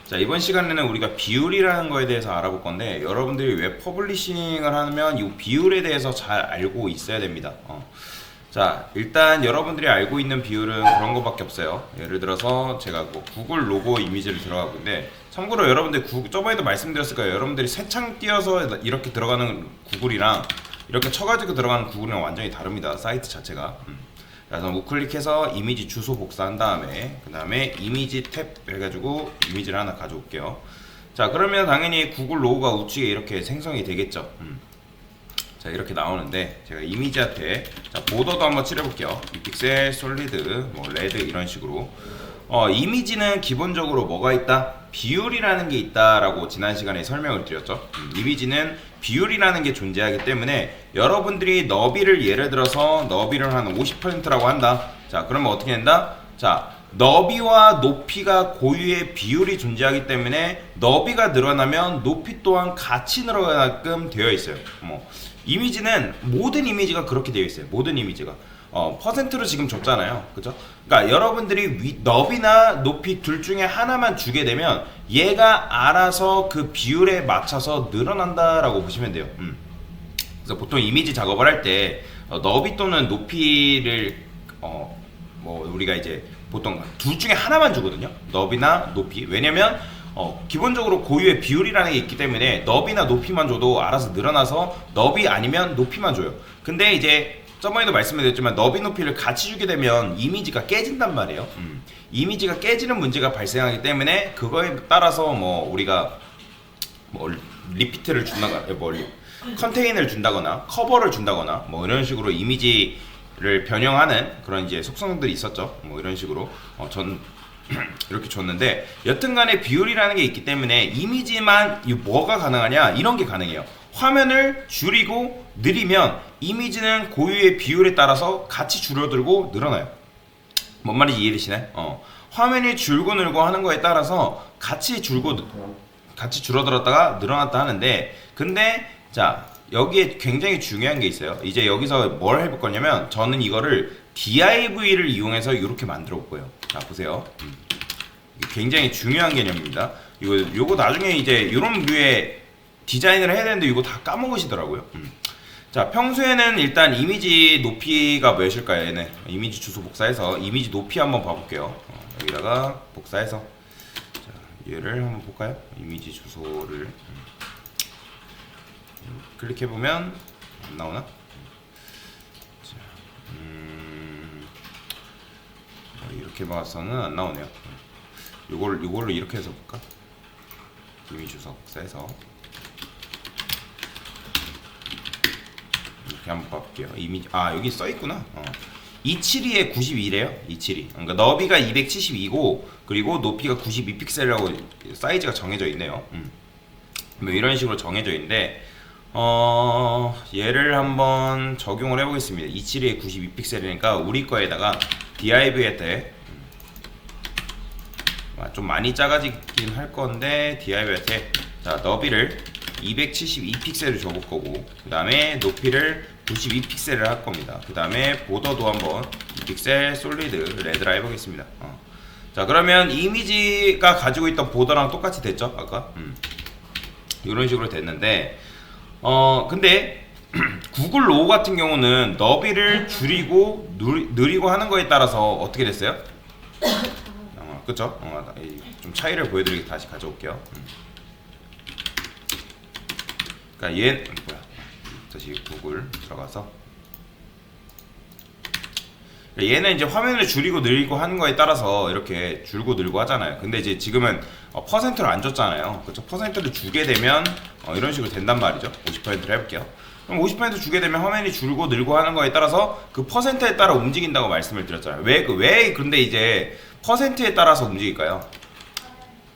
자, 이번 시간에는 우리가 비율이라는 거에 대해서 알아볼 건데, 여러분들이 웹 퍼블리싱을 하면 이 비율에 대해서 잘 알고 있어야 됩니다. 자, 일단 여러분들이 알고 있는 비율은 그런 것밖에 없어요. 예를 들어서 제가 뭐 구글 로고 이미지를 들어가고 있는데, 참고로 여러분들 저번에도 말씀드렸을 거예요. 여러분들이 새 창 띄어서 이렇게 들어가는 구글이랑 이렇게 쳐가지고 들어가는 구글이랑 완전히 다릅니다. 사이트 자체가. 그래서 우클릭해서 이미지 주소 복사한 다음에 그 다음에 이미지 탭 해가지고 이미지를 하나 가져올게요. 자, 그러면 당연히 구글 로고가 우측에 이렇게 생성이 되겠죠. 자, 이렇게 나오는데 제가 이미지한테 자, 보더도 한번 칠해볼게요. 빅픽셀, 솔리드, 뭐 레드 이런 식으로. 이미지는 기본적으로 뭐가 있다? 비율이라는 게 있다라고 지난 시간에 설명을 드렸죠. 이미지는 비율이라는 게 존재하기 때문에 여러분들이 너비를 예를 들어서 너비를 한 50%라고 한다. 자, 그러면 어떻게 된다? 자, 너비와 높이가 고유의 비율이 존재하기 때문에 너비가 늘어나면 높이 또한 같이 늘어나게끔 되어 있어요. 이미지는 모든 이미지가 그렇게 되어 있어요. 모든 이미지가 퍼센트로 지금 줬잖아요. 그죠? 그러니까 여러분들이 너비나 높이 둘 중에 하나만 주게 되면 얘가 알아서 그 비율에 맞춰서 늘어난다라고 보시면 돼요. 그래서 보통 이미지 작업을 할 때 너비 또는 높이를 뭐 우리가 이제 보통 둘 중에 하나만 주거든요. 너비나 높이. 왜냐면 기본적으로 고유의 비율이라는 게 있기 때문에 너비나 높이만 줘도 알아서 늘어나서 너비 아니면 높이만 줘요. 근데 이제 저번에도 말씀드렸지만 너비 높이를 같이 주게 되면 이미지가 깨진단 말이에요. 이미지가 깨지는 문제가 발생하기 때문에 그거에 따라서 뭐 우리가 뭐 리피트를 준다거나 뭐 컨테이너를 준다거나 커버를 준다거나 뭐 이런 식으로 이미지를 변형하는 그런 이제 속성들이 있었죠. 뭐 이런 식으로 전 이렇게 줬는데 여튼간에 비율이라는 게 있기 때문에 이미지만 뭐가 가능하냐 이런 게 가능해요. 화면을 줄이고 느리면 이미지는 고유의 비율에 따라서 같이 줄어들고 늘어나요. 뭔 말인지 이해되시나요? 화면이 줄고 늘고 하는 거에 따라서 같이 줄어들었다가 늘어났다 하는데, 근데 자, 여기에 굉장히 중요한 게 있어요. 이제 여기서 뭘 해볼 거냐면 저는 이거를 DIV를 이용해서 이렇게 만들어 볼 거예요. 자, 보세요. 굉장히 중요한 개념입니다. 요거 나중에 이제 이런 류의 디자인을 해야 되는데 이거 다 까먹으시더라고요. 자, 평소에는 일단 이미지 높이가 몇일까요? 얘는 이미지 주소 복사해서 이미지 높이 한번 봐볼게요. 여기다가 복사해서 자, 얘를 한번 볼까요? 이미지 주소를 클릭해보면 안 나오나? 자, 이렇게 봐서는 안 나오네요. 요걸로 이렇게 해서 볼까? 이미지 주소 복사해서 이렇게 한번 봐볼게요. 이미지 여기 써 있구나. 272에 92래요. 272. 그러니까 너비가 272고 그리고 높이가 92픽셀이라고 사이즈가 정해져 있네요. 뭐 이런 식으로 정해져 있는데 얘를 한번 적용을 해보겠습니다. 272에 92픽셀이니까 우리 거에다가 div한테 좀 많이 작아지긴 할 건데 div한테 자 너비를 272픽셀을 줘볼 거고 그 다음에 높이를 92픽셀을 할 겁니다. 그 다음에 보더도 한번 2픽셀 솔리드 레드라 해보겠습니다. 자, 그러면 이미지가 가지고 있던 보더랑 똑같이 됐죠 아까? 이런 식으로 됐는데 근데 구글 로고 같은 경우는 너비를 줄이고 느리고 하는 거에 따라서 어떻게 됐어요? 그쵸? 좀 차이를 보여드리게 다시 가져올게요. 그러니까 얘 다시 구글 들어가서 얘는 이제 화면을 줄이고 늘리고 하는 거에 따라서 이렇게 줄고 늘고 하잖아요. 근데 이제 지금은 퍼센트를 안 줬잖아요. 그렇죠? 퍼센트를 주게 되면 이런 식으로 된단 말이죠. 50%를 해볼게요. 그럼 50% 주게 되면 화면이 줄고 늘고 하는 거에 따라서 그 퍼센트에 따라 움직인다고 말씀을 드렸잖아요. 왜 근데 이제 퍼센트에 따라서 움직일까요?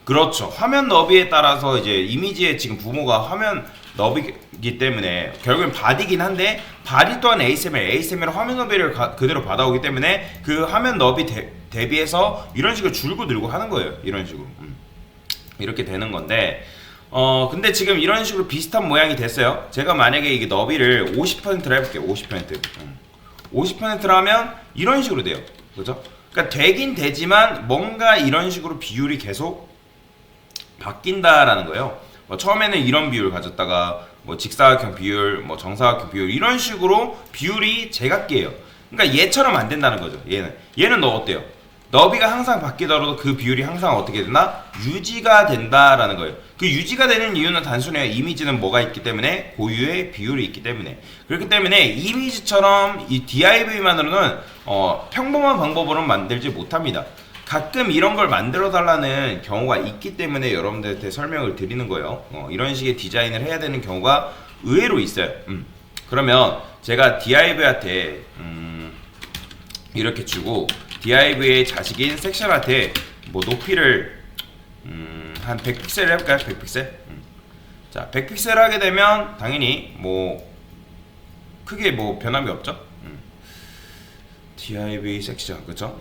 그렇죠. 화면 너비에 따라서 이제 이미지의 지금 부모가 화면 너비기 때문에 결국엔 바디긴 한데 바디 또한 ASML 화면 너비를 그대로 받아오기 때문에 그 화면 너비 대비해서 이런 식으로 줄고 늘고 하는 거예요. 이런 식으로 이렇게 되는 건데 근데 지금 이런 식으로 비슷한 모양이 됐어요. 제가 만약에 이게 너비를 50%를 해볼게요. 50%를 하면 이런 식으로 돼요. 그죠? 그러니까 되긴 되지만 뭔가 이런 식으로 비율이 계속 바뀐다라는 거예요. 뭐 처음에는 이런 비율 가졌다가 뭐 직사각형 비율, 뭐 정사각형 비율 이런 식으로 비율이 제각기예요. 그러니까 얘처럼 안 된다는 거죠. 얘는 너 어때요? 너비가 항상 바뀌더라도 그 비율이 항상 어떻게 되나? 유지가 된다라는 거예요. 그 유지가 되는 이유는 단순해요. 이미지는 뭐가 있기 때문에? 고유의 비율이 있기 때문에. 그렇기 때문에 이미지처럼 이 DIV만으로는 평범한 방법으로는 만들지 못합니다. 가끔 이런 걸 만들어 달라는 경우가 있기 때문에 여러분들한테 설명을 드리는 거예요. 이런 식의 디자인을 해야 되는 경우가 의외로 있어요. 그러면 제가 DIV한테 이렇게 주고 DIV의 자식인 섹션한테 뭐 높이를 한 100픽셀 해볼까요? 100픽셀? 자, 100픽셀 하게 되면 당연히 뭐 크게 뭐 변함이 없죠. DIV 섹션, 그쵸?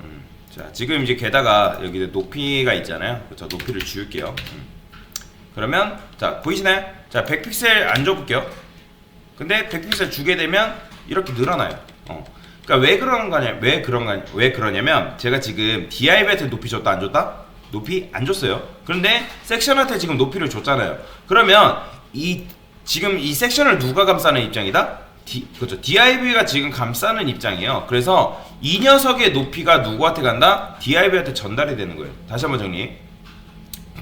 자, 지금 이제 게다가 여기 높이가 있잖아요. 그쵸? 높이를 지울게요. 그러면 자, 보이시나요? 자, 100픽셀 안 줘볼게요. 근데 100픽셀 주게 되면 이렇게 늘어나요. 그러니까 왜 그러냐면 제가 지금 DIV한테 높이 줬다 안 줬다? 높이 안 줬어요. 그런데 섹션한테 지금 높이를 줬잖아요. 그러면 지금 이 섹션을 누가 감싸는 입장이다? 그렇죠. DIV가 지금 감싸는 입장이에요. 그래서 이 녀석의 높이가 누구한테 간다? DIV한테 전달이 되는 거예요. 다시 한번 정리.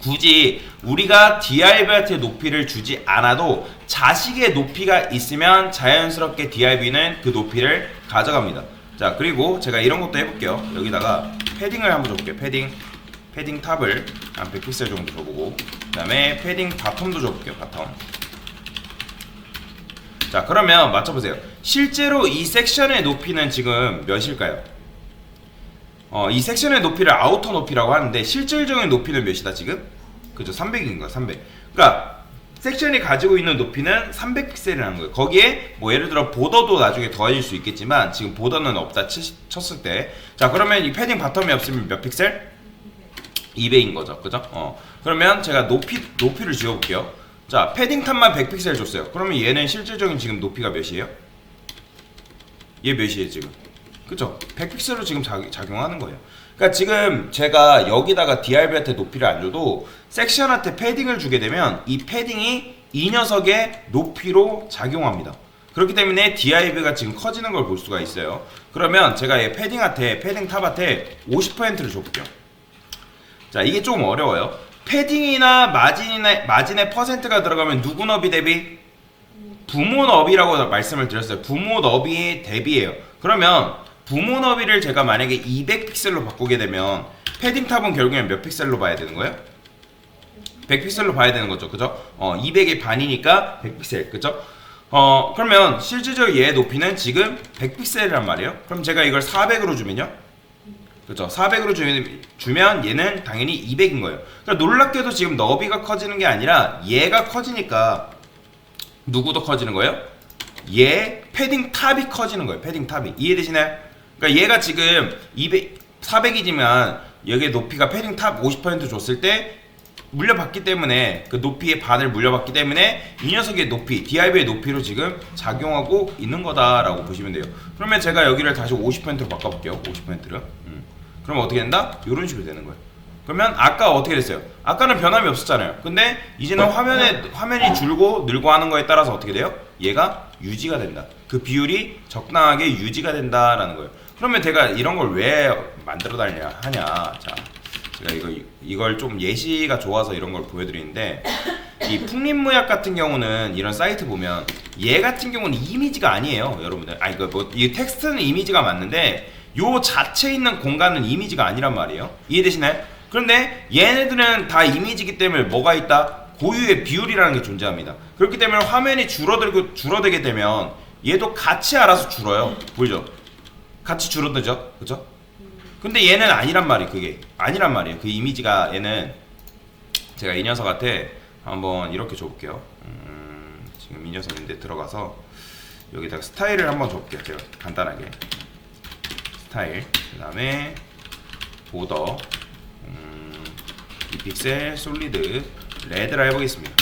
굳이 우리가 DIV한테 높이를 주지 않아도 자식의 높이가 있으면 자연스럽게 DIV는 그 높이를 가져갑니다. 자, 그리고 제가 이런 것도 해볼게요. 여기다가 패딩을 한번 줘볼게요. 패딩 탑을 한 100픽셀 정도 줘보고, 그 다음에 패딩 바텀도 줘볼게요. 바텀. 자, 그러면 맞춰보세요. 실제로 이 섹션의 높이는 지금 몇일까요? 이 섹션의 높이를 아우터 높이라고 하는데 실질적인 높이는 몇이다 지금? 그죠? 300인 거야. 300. 그러니까 섹션이 가지고 있는 높이는 300픽셀이라는 거예요. 거기에 뭐 예를 들어 보더도 나중에 더해질 수 있겠지만 지금 보더는 없다 쳤을 때, 자, 그러면 이 패딩 바텀이 없으면 몇 픽셀? 200인 거죠. 그죠? 그러면 제가 높이를 지워볼게요. 자, 패딩 탑만 100픽셀 줬어요. 그러면 얘는 실질적인 지금 높이가 몇이에요? 얘 몇이에요 지금? 그쵸? 100픽셀로 지금 작용하는 거예요. 그러니까 지금 제가 여기다가 DIV한테 높이를 안 줘도 섹션한테 패딩을 주게 되면 이 패딩이 이 녀석의 높이로 작용합니다. 그렇기 때문에 DIV가 지금 커지는 걸 볼 수가 있어요. 그러면 제가 얘 패딩 탑한테 50%를 줘볼게요. 자, 이게 조금 어려워요. 패딩이나 마진의 퍼센트가 들어가면 누구 너비 대비? 부모 너비라고 말씀을 드렸어요. 부모 너비 대비예요. 그러면 부모 너비를 제가 만약에 200픽셀로 바꾸게 되면 패딩 탑은 결국엔 몇 픽셀로 봐야 되는 거예요? 100픽셀로 봐야 되는 거죠. 그죠? 200의 반이니까 100픽셀. 그죠? 그러면 실질적으로 얘의 높이는 지금 100픽셀이란 말이에요. 그럼 제가 이걸 400으로 주면요? 그죠? 400으로 주면 얘는 당연히 200인 거예요. 그러니까 놀랍게도 지금 너비가 커지는 게 아니라 얘가 커지니까 누구도 커지는 거예요? 얘 패딩 탑이 커지는 거예요. 패딩 탑이. 이해되시나요? 그러니까 얘가 지금 400이지만 여기에 높이가 패딩 탑 50% 줬을 때 물려받기 때문에 그 높이의 반을 물려받기 때문에 이 녀석의 높이, DIV의 높이로 지금 작용하고 있는 거다라고 보시면 돼요. 그러면 제가 여기를 다시 50%로 바꿔볼게요. 50%를. 그러면 어떻게 된다? 이런 식으로 되는 거예요. 그러면 아까 어떻게 됐어요? 아까는 변함이 없었잖아요. 근데 이제는 화면이 줄고 늘고 하는 거에 따라서 어떻게 돼요? 얘가 유지가 된다. 그 비율이 적당하게 유지가 된다라는 거예요. 그러면 제가 이런 걸 왜 만들어 달냐 하냐. 자, 제가 이걸 좀 예시가 좋아서 이런 걸 보여드리는데, 이 풍림무약 같은 경우는 이런 사이트 보면 얘 같은 경우는 이미지가 아니에요, 여러분들. 아니 이 텍스트는 이미지가 맞는데 요 자체 있는 공간은 이미지가 아니란 말이에요. 이해되시나요? 그런데 얘네들은 다 이미지이기 때문에 뭐가 있다? 고유의 비율이라는 게 존재합니다. 그렇기 때문에 화면이 줄어들게 되면 얘도 같이 알아서 줄어요. 보이죠? 같이 줄어들죠? 그죠? 근데 얘는 아니란 말이에요. 그게 아니란 말이에요. 그 이미지가. 얘는 제가 이 녀석한테 한번 이렇게 줘볼게요. 지금 이 녀석인데 들어가서 여기다가 스타일을 한번 줘볼게요. 제가 간단하게 스타일, 그 다음에 보더, 2픽셀, 솔리드, 레드라 해보겠습니다.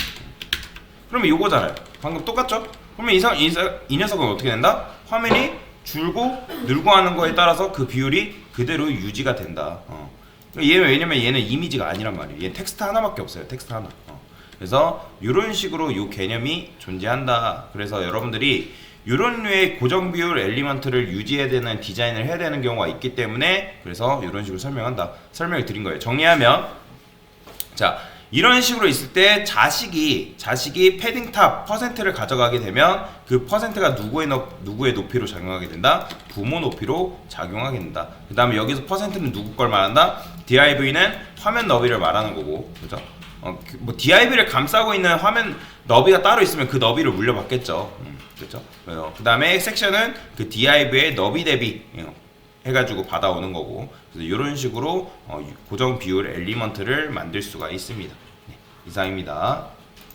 그러면 이거잖아요. 방금 똑같죠? 그러면 이 녀석은 어떻게 된다? 화면이 줄고 늘고 하는 거에 따라서 그 비율이 그대로 유지가 된다. 왜냐면 얘는 이미지가 아니란 말이에요. 얘는 텍스트 하나밖에 없어요. 텍스트 하나. 그래서 이런 식으로 이 개념이 존재한다. 그래서 여러분들이 이런 류의 고정 비율 엘리먼트를 유지해야 되는 디자인을 해야 되는 경우가 있기 때문에 그래서 이런 식으로 설명을 드린 거예요. 정리하면 자 이런 식으로 있을 때 자식이 패딩 탑 퍼센트를 가져가게 되면 그 퍼센트가 누구의 높이로 작용하게 된다? 부모 높이로 작용하게 된다. 그 다음에 여기서 퍼센트는 누구 걸 말한다? DIV는 화면 너비를 말하는 거고, 그죠? 뭐 DIV를 감싸고 있는 화면 너비가 따로 있으면 그 너비를 물려받겠죠. 그렇죠? 그 다음에 섹션은 그 DIV의 너비 대비 해가지고 받아오는 거고, 그래서 이런 식으로 고정 비율 엘리먼트를 만들 수가 있습니다. 네, 이상입니다.